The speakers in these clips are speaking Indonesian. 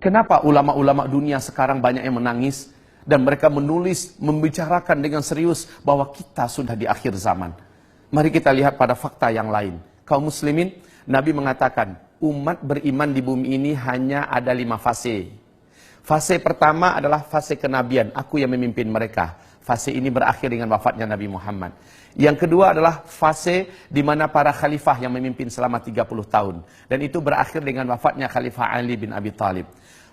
Kenapa ulama-ulama dunia sekarang banyak yang menangis dan mereka menulis, membicarakan dengan serius bahwa kita sudah di akhir zaman. Mari kita lihat pada fakta yang lain. Kaum muslimin, Nabi mengatakan, umat beriman di bumi ini hanya ada 5 fase. Fase pertama adalah fase kenabian, aku yang memimpin mereka. Fase ini berakhir dengan wafatnya Nabi Muhammad. Yang kedua adalah fase di mana para khalifah yang memimpin selama 30 tahun. Dan itu berakhir dengan wafatnya Khalifah Ali bin Abi Thalib.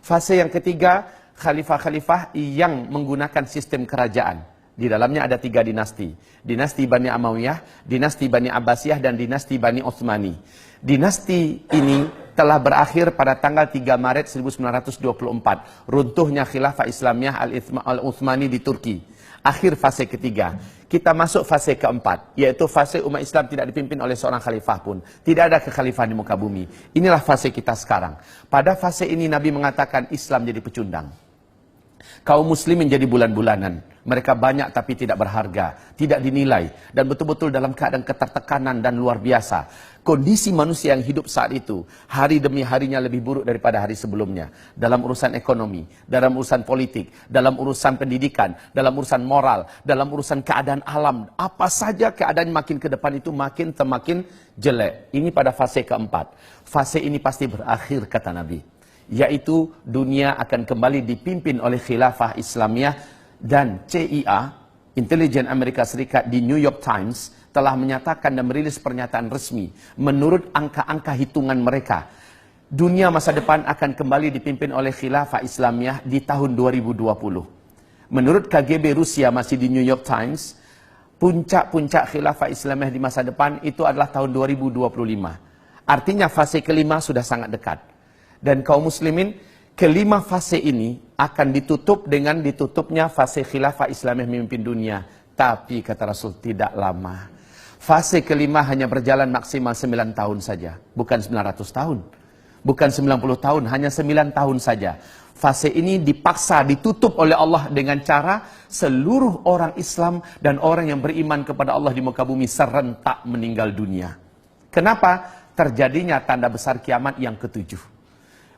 Fase yang ketiga, khalifah-khalifah yang menggunakan sistem kerajaan. Di dalamnya ada 3 dinasti. Dinasti Bani Amawiyyah, dinasti Bani Abbasiyah, dan dinasti Bani Utsmani. Dinasti ini telah berakhir pada tanggal 3 Maret 1924. Runtuhnya khilafah Islamiyah Al-Utsmani di Turki. Akhir fase ketiga. Kita masuk fase keempat, yaitu fase umat Islam tidak dipimpin oleh seorang khalifah pun. Tidak ada kekhalifahan di muka bumi. Inilah fase kita sekarang. Pada fase ini Nabi mengatakan Islam jadi pecundang. Kaum muslimin jadi bulan-bulanan. Mereka banyak tapi tidak berharga, tidak dinilai, dan betul-betul dalam keadaan ketertekanan dan luar biasa. Kondisi manusia yang hidup saat itu, hari demi harinya lebih buruk daripada hari sebelumnya. Dalam urusan ekonomi, dalam urusan politik, dalam urusan pendidikan, dalam urusan moral, dalam urusan keadaan alam. Apa saja keadaan makin ke depan itu makin jelek. Ini pada fase keempat. Fase ini pasti berakhir, kata Nabi. Yaitu dunia akan kembali dipimpin oleh khilafah Islamiyah. Dan CIA, Intelijen Amerika Serikat di New York Times telah menyatakan dan merilis pernyataan resmi. Menurut angka-angka hitungan mereka, dunia masa depan akan kembali dipimpin oleh khilafah Islamiyah di tahun 2020. Menurut KGB Rusia masih di New York Times, puncak-puncak khilafah Islamiyah di masa depan itu adalah tahun 2025. Artinya fase kelima sudah sangat dekat. Dan kaum muslimin, kelima fase ini akan ditutup dengan ditutupnya fase khilafah Islamiyah memimpin dunia. Tapi kata Rasul, tidak lama. Fase kelima hanya berjalan maksimal 9 tahun saja. Bukan 900 tahun. Bukan 90 tahun, hanya 9 tahun saja. Fase ini dipaksa, ditutup oleh Allah dengan cara seluruh orang Islam dan orang yang beriman kepada Allah di muka bumi serentak meninggal dunia. Kenapa? Terjadinya tanda besar kiamat yang ketujuh.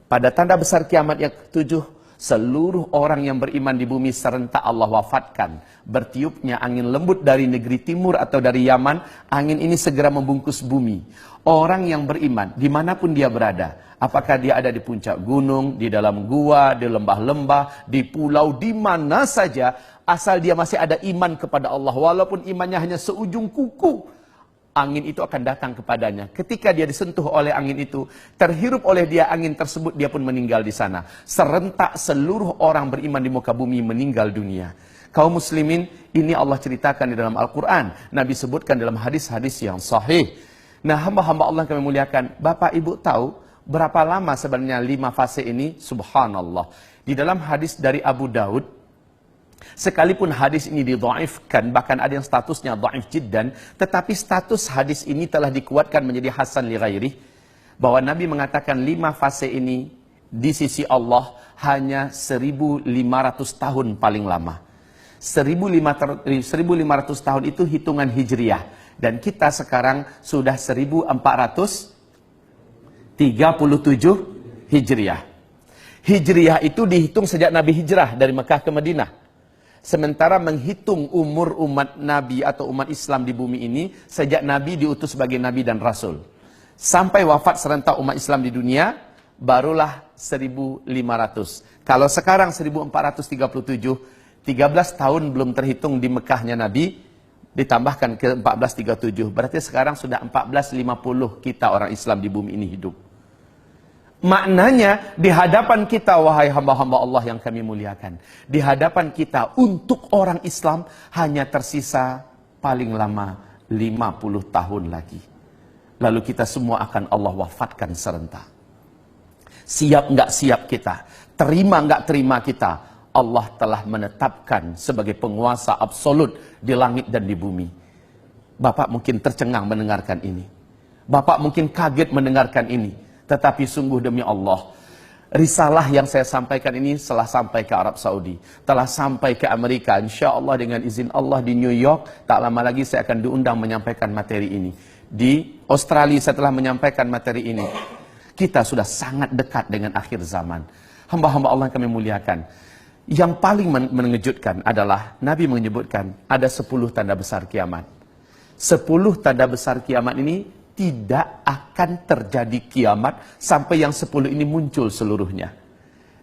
Pada tanda besar kiamat yang ketujuh, seluruh orang yang beriman di bumi serentak Allah wafatkan. Bertiupnya angin lembut dari negeri timur atau dari Yaman, angin ini segera membungkus bumi. Orang yang beriman, dimanapun dia berada, apakah dia ada di puncak gunung, di dalam gua, di lembah-lembah, di pulau, di mana saja, asal dia masih ada iman kepada Allah, walaupun imannya hanya seujung kuku, angin itu akan datang kepadanya. Ketika dia disentuh oleh angin itu, terhirup oleh dia angin tersebut, dia pun meninggal di sana. Serentak seluruh orang beriman di muka bumi meninggal dunia. Kaum muslimin, ini Allah ceritakan di dalam Al-Quran. Nabi sebutkan dalam hadis-hadis yang sahih. Nah, hamba-hamba Allah yang kami muliakan, Bapak Ibu tahu berapa lama sebenarnya 5 fase ini? Subhanallah. Di dalam hadis dari Abu Daud, sekalipun hadis ini didhaifkan, bahkan ada yang statusnya dhaif jiddan, tetapi status hadis ini telah dikuatkan menjadi hasan li ghairih, bahwa Nabi mengatakan 5 fase ini di sisi Allah hanya 1500 tahun paling lama. 1500 tahun itu hitungan hijriah, dan kita sekarang sudah 1437 hijriah. Hijriah itu dihitung sejak Nabi hijrah dari Mekah ke Madinah. Sementara menghitung umur umat Nabi atau umat Islam di bumi ini sejak Nabi diutus sebagai Nabi dan Rasul. Sampai wafat serentak umat Islam di dunia, barulah 1500. Kalau sekarang 1437, 13 tahun belum terhitung di Mekahnya Nabi, ditambahkan ke 1437. Berarti sekarang sudah 1450 kita orang Islam di bumi ini hidup. Maknanya di hadapan kita, wahai hamba-hamba Allah yang kami muliakan, di hadapan kita untuk orang Islam hanya tersisa paling lama 50 tahun lagi. Lalu kita semua akan Allah wafatkan serentak. Siap nggak siap kita, terima nggak terima kita, Allah telah menetapkan sebagai penguasa absolut di langit dan di bumi. Bapak mungkin tercengang mendengarkan ini. Bapak mungkin kaget mendengarkan ini. Tetapi sungguh demi Allah, risalah yang saya sampaikan ini telah sampai ke Arab Saudi, telah sampai ke Amerika. Insya Allah dengan izin Allah di New York, tak lama lagi saya akan diundang menyampaikan materi ini. Di Australia saya telah menyampaikan materi ini. Kita sudah sangat dekat dengan akhir zaman. Hamba-hamba Allah yang kami muliakan. Yang paling mengejutkan adalah Nabi menyebutkan ada 10 tanda besar kiamat. 10 tanda besar kiamat ini tidak akan terjadi kiamat sampai yang 10 ini muncul seluruhnya.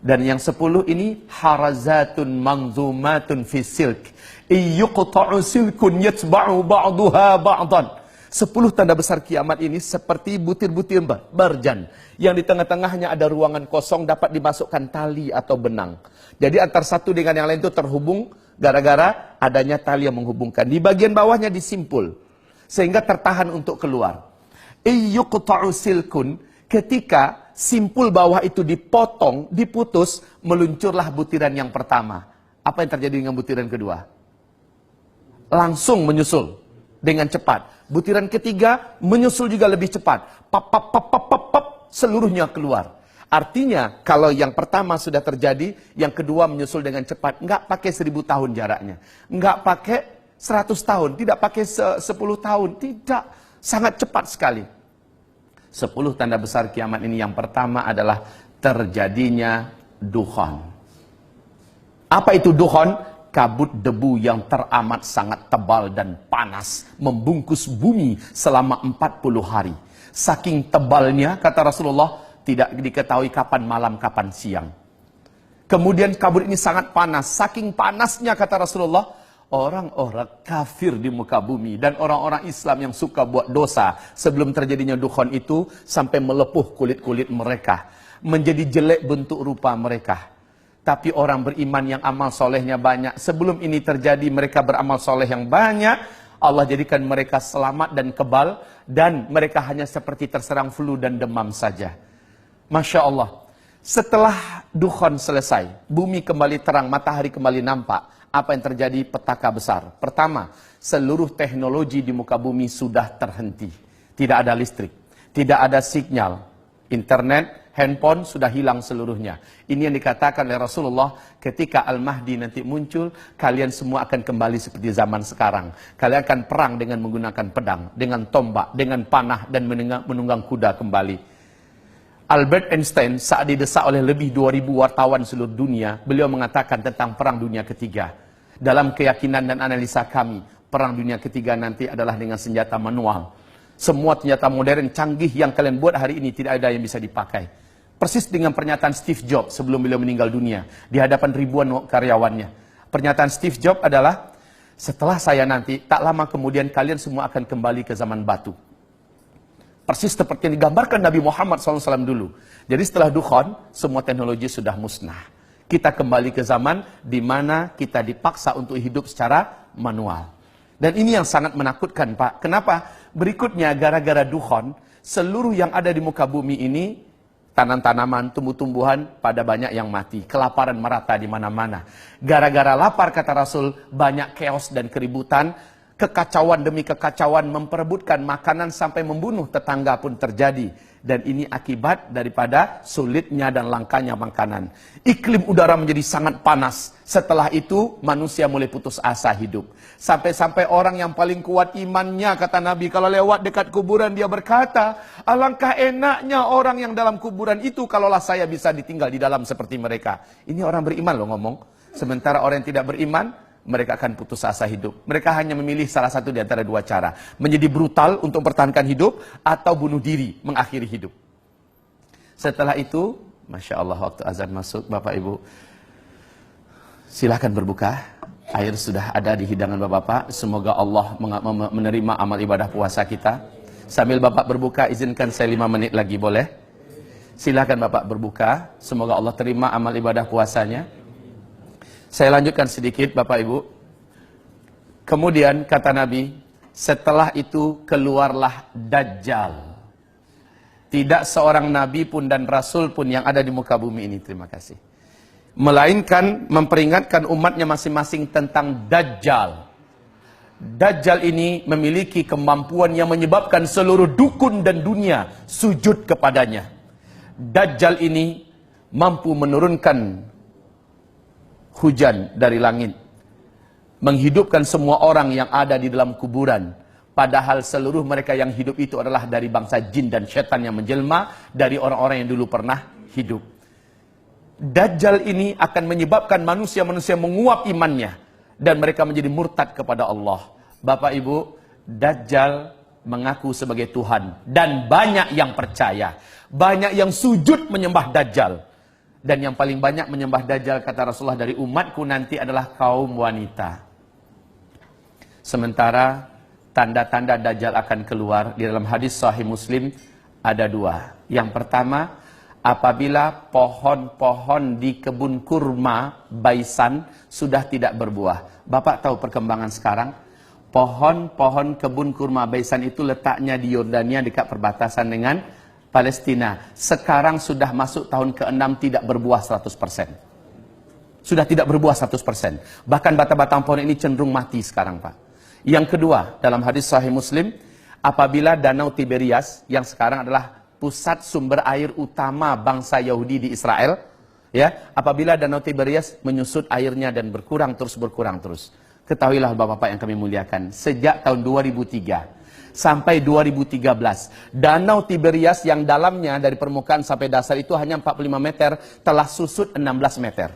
Dan yang 10 ini harazatun manzumatun fi silk. Iyuqta'u silkun yatba'u ba'duha ba'dan. 10 tanda besar kiamat ini seperti butir-butir berjan. Yang di tengah-tengahnya ada ruangan kosong dapat dimasukkan tali atau benang. Jadi antara satu dengan yang lain itu terhubung gara-gara adanya tali yang menghubungkan. Di bagian bawahnya disimpul. Sehingga tertahan untuk keluar. Iyuqta'u silkun, ketika simpul bawah itu dipotong, diputus, meluncurlah butiran yang pertama. Apa yang terjadi dengan butiran kedua? Langsung menyusul dengan cepat. Butiran ketiga menyusul juga lebih cepat. Pap, pap, pap, pap, pap, pap, seluruhnya keluar. Artinya, kalau yang pertama sudah terjadi, yang kedua menyusul dengan cepat. Enggak pakai 1000 tahun jaraknya. Enggak pakai 100 tahun. Tidak pakai 10 tahun. Tidak. Sangat cepat sekali. 10 tanda besar kiamat ini yang pertama adalah terjadinya dukhan. Apa itu dukhan? Kabut debu yang teramat sangat tebal dan panas membungkus bumi selama 40 hari. Saking tebalnya, kata Rasulullah, tidak diketahui kapan malam, kapan siang. Kemudian kabut ini sangat panas. Saking panasnya, kata Rasulullah, orang-orang kafir di muka bumi dan orang-orang Islam yang suka buat dosa sebelum terjadinya dukhan itu sampai melepuh kulit-kulit mereka, menjadi jelek bentuk rupa mereka. Tapi orang beriman yang amal solehnya banyak, sebelum ini terjadi mereka beramal soleh yang banyak, Allah jadikan mereka selamat dan kebal, dan mereka hanya seperti terserang flu dan demam saja. Masya Allah. Setelah dukhan selesai, bumi kembali terang, matahari kembali nampak. Apa yang terjadi? Petaka besar. Pertama, seluruh teknologi di muka bumi sudah terhenti. Tidak ada listrik, tidak ada sinyal, internet, handphone sudah hilang seluruhnya. Ini yang dikatakan oleh Rasulullah, ketika Al-Mahdi nanti muncul, kalian semua akan kembali seperti zaman sekarang. Kalian akan perang dengan menggunakan pedang, dengan tombak, dengan panah, dan menunggang kuda kembali. Albert Einstein saat didesak oleh lebih 2000 wartawan seluruh dunia, beliau mengatakan tentang perang dunia ketiga. Dalam keyakinan dan analisa kami, perang dunia ketiga nanti adalah dengan senjata manual. Semua senjata modern canggih yang kalian buat hari ini tidak ada yang bisa dipakai. Persis dengan pernyataan Steve Jobs sebelum beliau meninggal dunia di hadapan ribuan karyawannya. Pernyataan Steve Jobs adalah, setelah saya nanti, tak lama kemudian kalian semua akan kembali ke zaman batu. Persis seperti yang digambarkan Nabi Muhammad SAW dulu. Jadi setelah dukhan, semua teknologi sudah musnah. Kita kembali ke zaman di mana kita dipaksa untuk hidup secara manual. Dan ini yang sangat menakutkan, Pak. Kenapa? Berikutnya, gara-gara dukhan, seluruh yang ada di muka bumi ini, tanam-tanaman, tumbuh-tumbuhan, pada banyak yang mati. Kelaparan merata di mana-mana. Gara-gara lapar, kata Rasul, banyak chaos dan keributan. Kekacauan demi kekacauan, memperebutkan makanan sampai membunuh tetangga pun terjadi. Dan ini akibat daripada sulitnya dan langkanya makanan. Iklim udara menjadi sangat panas. Setelah itu manusia mulai putus asa hidup. Sampai-sampai orang yang paling kuat imannya, kata Nabi, kalau lewat dekat kuburan dia berkata, alangkah enaknya orang yang dalam kuburan itu kalaulah saya bisa ditinggal di dalam seperti mereka. Ini orang beriman loh ngomong. Sementara orang yang tidak beriman, mereka akan putus asa hidup. Mereka hanya memilih salah satu di antara dua cara. Menjadi brutal untuk mempertahankan hidup, atau bunuh diri, mengakhiri hidup. Setelah itu, Masya Allah, waktu azan masuk, Bapak Ibu, silakan berbuka. Air sudah ada di hidangan Bapak-Bapak. Semoga Allah menerima amal ibadah puasa kita. Sambil Bapak berbuka, izinkan saya 5 menit lagi, boleh? Silakan Bapak berbuka. Semoga Allah terima amal ibadah puasanya. Saya lanjutkan sedikit, Bapak Ibu. Kemudian kata Nabi, setelah itu keluarlah Dajjal. Tidak seorang Nabi pun dan Rasul pun yang ada di muka bumi ini, terima kasih, melainkan memperingatkan umatnya masing-masing tentang Dajjal. Dajjal ini memiliki kemampuan yang menyebabkan seluruh dukun dan dunia sujud kepadanya. Dajjal ini mampu menurunkan hujan dari langit, menghidupkan semua orang yang ada di dalam kuburan, padahal seluruh mereka yang hidup itu adalah dari bangsa jin dan setan yang menjelma dari orang-orang yang dulu pernah hidup. Dajjal ini akan menyebabkan manusia-manusia menguap imannya dan mereka menjadi murtad kepada Allah. Bapak Ibu, Dajjal mengaku sebagai Tuhan dan banyak yang percaya. Banyak yang sujud menyembah Dajjal. Dan yang paling banyak menyembah Dajjal, kata Rasulullah, dari umatku nanti adalah kaum wanita. Sementara tanda-tanda Dajjal akan keluar di dalam hadis Sahih Muslim ada dua. Yang pertama, apabila pohon-pohon di kebun kurma Baisan sudah tidak berbuah. Bapak tahu perkembangan sekarang? Pohon-pohon kebun kurma Baisan itu letaknya di Yordania dekat perbatasan dengan Palestina. Sekarang sudah masuk tahun ke-6 tidak berbuah 100%. Sudah tidak berbuah 100%. Bahkan batang-batang pohon ini cenderung mati sekarang, Pak. Yang kedua, dalam hadis Sahih Muslim, apabila Danau Tiberias yang sekarang adalah pusat sumber air utama bangsa Yahudi di Israel, ya, apabila Danau Tiberias menyusut airnya dan berkurang terus. Ketahuilah Bapak-bapak yang kami muliakan, sejak tahun 2003 sampai 2013, Danau Tiberias yang dalamnya dari permukaan sampai dasar itu hanya 45 meter, telah susut 16 meter.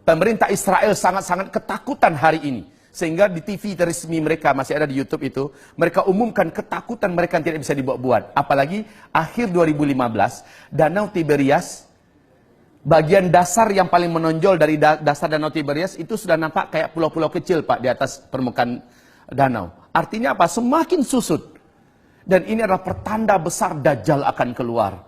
Pemerintah Israel sangat-sangat ketakutan hari ini. Sehingga di TV resmi mereka, masih ada di YouTube itu, mereka umumkan ketakutan mereka tidak bisa dibuat-buat. Apalagi akhir 2015, Danau Tiberias, bagian dasar yang paling menonjol dari dasar Danau Tiberias itu sudah nampak kayak pulau-pulau kecil, Pak, di atas permukaan danau. Artinya apa? Semakin susut. Dan ini adalah pertanda besar Dajjal akan keluar.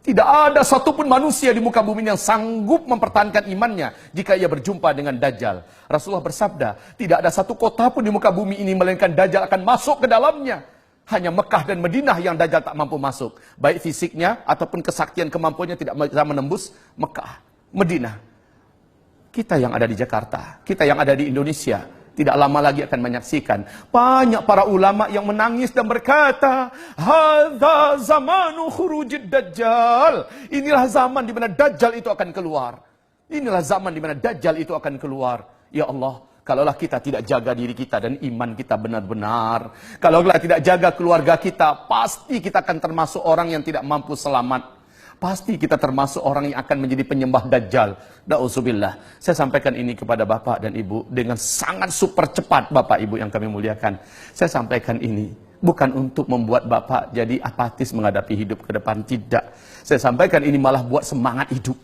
Tidak ada satupun manusia di muka bumi yang sanggup mempertahankan imannya jika ia berjumpa dengan Dajjal. Rasulullah bersabda, tidak ada satu kota pun di muka bumi ini melainkan Dajjal akan masuk ke dalamnya. Hanya Mekah dan Madinah yang Dajjal tak mampu masuk. Baik fisiknya ataupun kesaktian kemampuannya tidak bisa menembus Mekah, Madinah. Kita yang ada di Jakarta, kita yang ada di Indonesia, tidak lama lagi akan menyaksikan banyak para ulama yang menangis dan berkata, hadza zamanu khurujid Dajjal. Inilah zaman di mana Dajjal itu akan keluar. Inilah zaman di mana Dajjal itu akan keluar. Ya Allah, kalaulah kita tidak jaga diri kita dan iman kita benar-benar, kalaulah tidak jaga keluarga kita, pasti kita akan termasuk orang yang tidak mampu selamat. Pasti kita termasuk orang yang akan menjadi penyembah Dajjal. Na'udzubillah. Saya sampaikan ini kepada Bapak dan Ibu dengan sangat super cepat, Bapak Ibu yang kami muliakan. Saya sampaikan ini bukan untuk membuat Bapak jadi apatis menghadapi hidup ke depan, tidak. Saya sampaikan ini malah buat semangat hidup.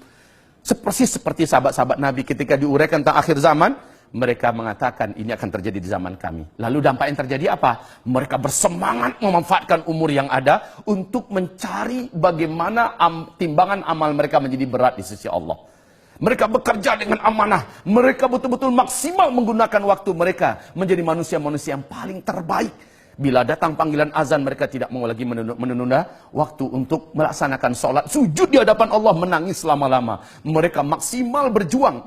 Seperti sahabat-sahabat Nabi ketika diuraikan tentang akhir zaman, mereka mengatakan ini akan terjadi di zaman kami. Lalu dampak yang terjadi apa? Mereka bersemangat memanfaatkan umur yang ada untuk mencari bagaimana timbangan amal mereka menjadi berat di sisi Allah. Mereka bekerja dengan amanah. Mereka betul-betul maksimal menggunakan waktu mereka menjadi manusia-manusia yang paling terbaik. Bila datang panggilan azan, mereka tidak mau lagi menunda waktu untuk melaksanakan sholat. Sujud di hadapan Allah, menangis lama-lama. Mereka maksimal berjuang.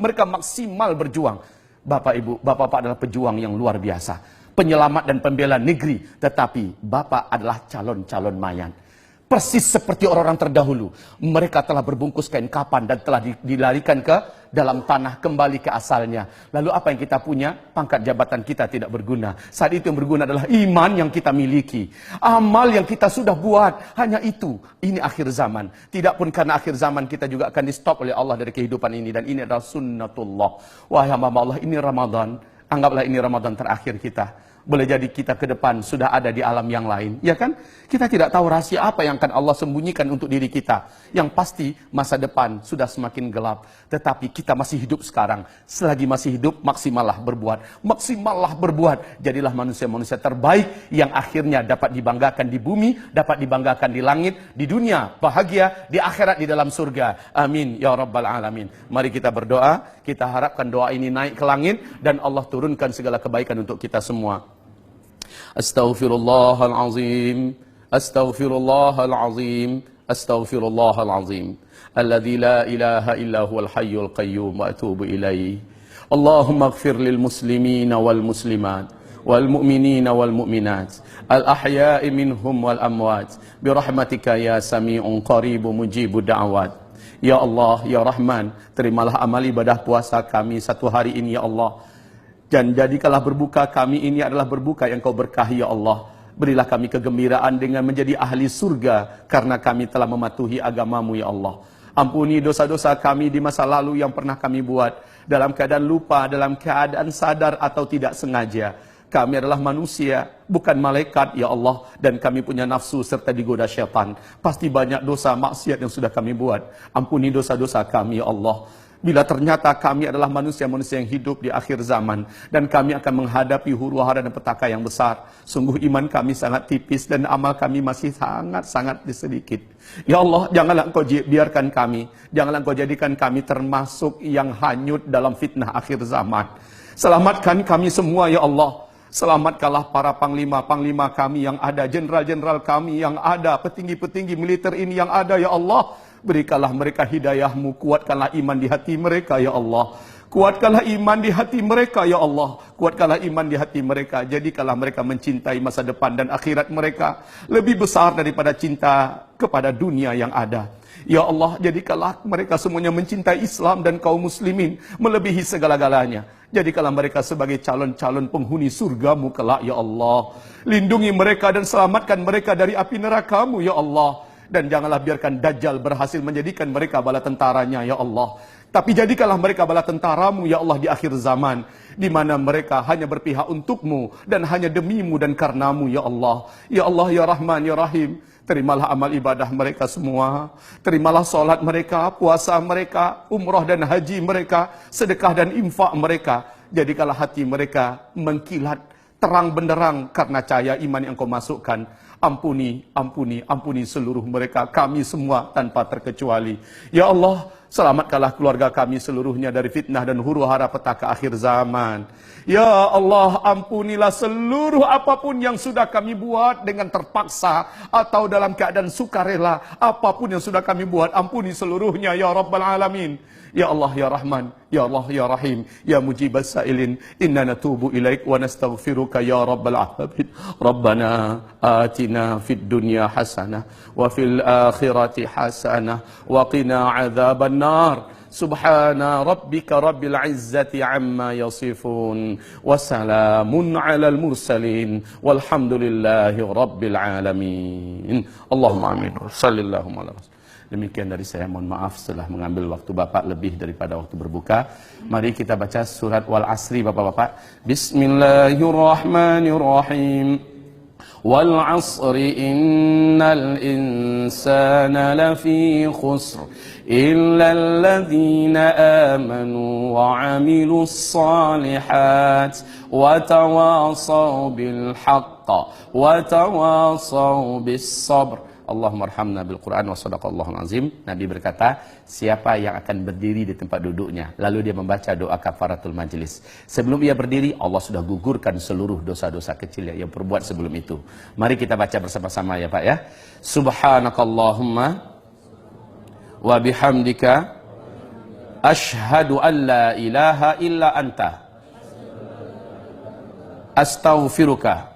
Bapak Ibu, Bapak-Bapak adalah pejuang yang luar biasa. Penyelamat dan pembela negeri. Tetapi Bapak adalah calon-calon mayat. Persis seperti orang-orang terdahulu. Mereka telah berbungkus kain kapan dan telah dilarikan ke dalam tanah, kembali ke asalnya. Lalu apa yang kita punya? Pangkat jabatan kita tidak berguna. Saat itu yang berguna adalah iman yang kita miliki. Amal yang kita sudah buat. Hanya itu. Ini akhir zaman. Tidak pun karena akhir zaman kita juga akan di stop oleh Allah dari kehidupan ini. Dan ini adalah sunnatullah. Wahai hamba Allah, ini Ramadan. Anggaplah ini Ramadan terakhir kita. Boleh jadi kita ke depan sudah ada di alam yang lain, ya kan? Kita tidak tahu rahasia apa yang akan Allah sembunyikan untuk diri kita. Yang pasti masa depan sudah semakin gelap. Tetapi kita masih hidup sekarang. Selagi masih hidup, maksimallah berbuat. Maksimallah berbuat. Jadilah manusia-manusia terbaik yang akhirnya dapat dibanggakan di bumi, dapat dibanggakan di langit, di dunia, bahagia, di akhirat, di dalam surga. Amin, ya Rabbal Alamin. Mari kita berdoa. Kita harapkan doa ini naik ke langit dan Allah turunkan segala kebaikan untuk kita semua. Astaghfirullahalazim, astaghfirullahalazim, astaghfirullahalazim. Alladzi la ilaha illa huwal hayyul qayyum wa atubu ilaih. Allahumma ighfir lil muslimina wal muslimat wal mu'minina wal mu'minat al ahya'i minhum wal amwat birahmatika ya sami'un qaribu mujibu da'awat. Ya Allah, ya Rahman, terimalah amal ibadah puasa kami satu hari ini, ya Allah. Dan jadikanlah berbuka kami ini adalah berbuka yang kau berkahi, ya Allah. Berilah kami kegembiraan dengan menjadi ahli surga karena kami telah mematuhi agamamu, ya Allah. Ampuni dosa-dosa kami di masa lalu yang pernah kami buat. Dalam keadaan lupa, dalam keadaan sadar atau tidak sengaja. Kami adalah manusia, bukan malaikat, ya Allah. Dan kami punya nafsu serta digoda syaitan. Pasti banyak dosa maksiat yang sudah kami buat. Ampuni dosa-dosa kami, ya Allah. Bila ternyata kami adalah manusia-manusia yang hidup di akhir zaman. Dan kami akan menghadapi huru-hara dan petaka yang besar. Sungguh iman kami sangat tipis dan amal kami masih sangat-sangat sedikit. Ya Allah, janganlah Engkau biarkan kami. Janganlah Engkau jadikan kami termasuk yang hanyut dalam fitnah akhir zaman. Selamatkan kami semua, ya Allah. Selamatkanlah para panglima-panglima kami yang ada, jenderal-jenderal kami yang ada, petinggi-petinggi militer ini yang ada, ya Allah. Berikanlah mereka hidayah-Mu, kuatkanlah iman di hati mereka, ya Allah. Kuatkanlah iman di hati mereka, ya Allah. Kuatkanlah iman di hati mereka. Jadikanlah mereka mencintai masa depan dan akhirat mereka lebih besar daripada cinta kepada dunia yang ada. Ya Allah, jadikanlah mereka semuanya mencintai Islam dan kaum muslimin melebihi segala-galanya. Jadikanlah mereka sebagai calon-calon penghuni surga-Mu kelak, ya Allah. Lindungi mereka dan selamatkan mereka dari api neraka-Mu, ya Allah. Dan janganlah biarkan Dajjal berhasil menjadikan mereka bala tentaranya, ya Allah. Tapi jadikanlah mereka bala tentara-Mu, ya Allah, di akhir zaman. Di mana mereka hanya berpihak untuk-Mu dan hanya demi-Mu dan karena-Mu, ya Allah. Ya Allah, ya Rahman, ya Rahim. Terimalah amal ibadah mereka semua. Terimalah solat mereka, puasa mereka, umrah dan haji mereka, sedekah dan infak mereka. Jadikanlah hati mereka mengkilat terang benderang karena cahaya iman yang Kau masukkan. Ampuni, ampuni, ampuni seluruh mereka, kami semua tanpa terkecuali. Ya Allah, selamatkanlah keluarga kami seluruhnya dari fitnah dan huru-hara petaka akhir zaman. Ya Allah, ampunilah seluruh apapun yang sudah kami buat dengan terpaksa atau dalam keadaan sukarela. Apapun yang sudah kami buat, ampuni seluruhnya, ya Rabbal Alamin. Ya Allah, ya Rahman, ya Allah, ya Rahim, ya Mujibas Sa'ilin, inna natubu ilaik wa nastaghfiruka ya Rabbal Alamin. Rabbana atina fid dunya hasanah wa fil akhirati hasanah wa qina adzaban nar. Subhana rabbika rabbil izzati amma yasifun wa salamun alal mursalin walhamdulillahi rabbil alamin. Allahumma amin. Sallallahu alaihi wasallam. Demikian dari saya, mohon maaf setelah mengambil waktu Bapak lebih daripada waktu berbuka. Mari kita baca surat Wal Asri, Bapak-bapak. Bismillahirrahmanirrahim. Wal asri innal insana lafi khusr illa alladhina amanu wa amilus salihat wa tawasaw bil haqq wa tawasaw bis sabr. Allahumma arhamna bil Quran wa sadaqallahul azim. Nabi berkata, siapa yang akan berdiri di tempat duduknya lalu dia membaca doa kafaratul majlis, sebelum ia berdiri Allah sudah gugurkan seluruh dosa-dosa kecil yang perbuat sebelum itu. Mari kita baca bersama-sama ya Pak ya. Subhanakallahumma wa bihamdika asyhadu an la ilaha illa anta astaghfiruka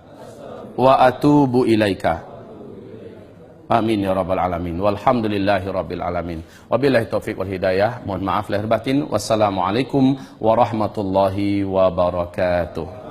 wa atubu ilaika. Amin ya rabbal alamin. Walhamdulillahi rabbil alamin. Wabillahi taufiq wal hidayah. Mohon maaf lahir batin. Wassalamualaikum warahmatullahi wabarakatuh.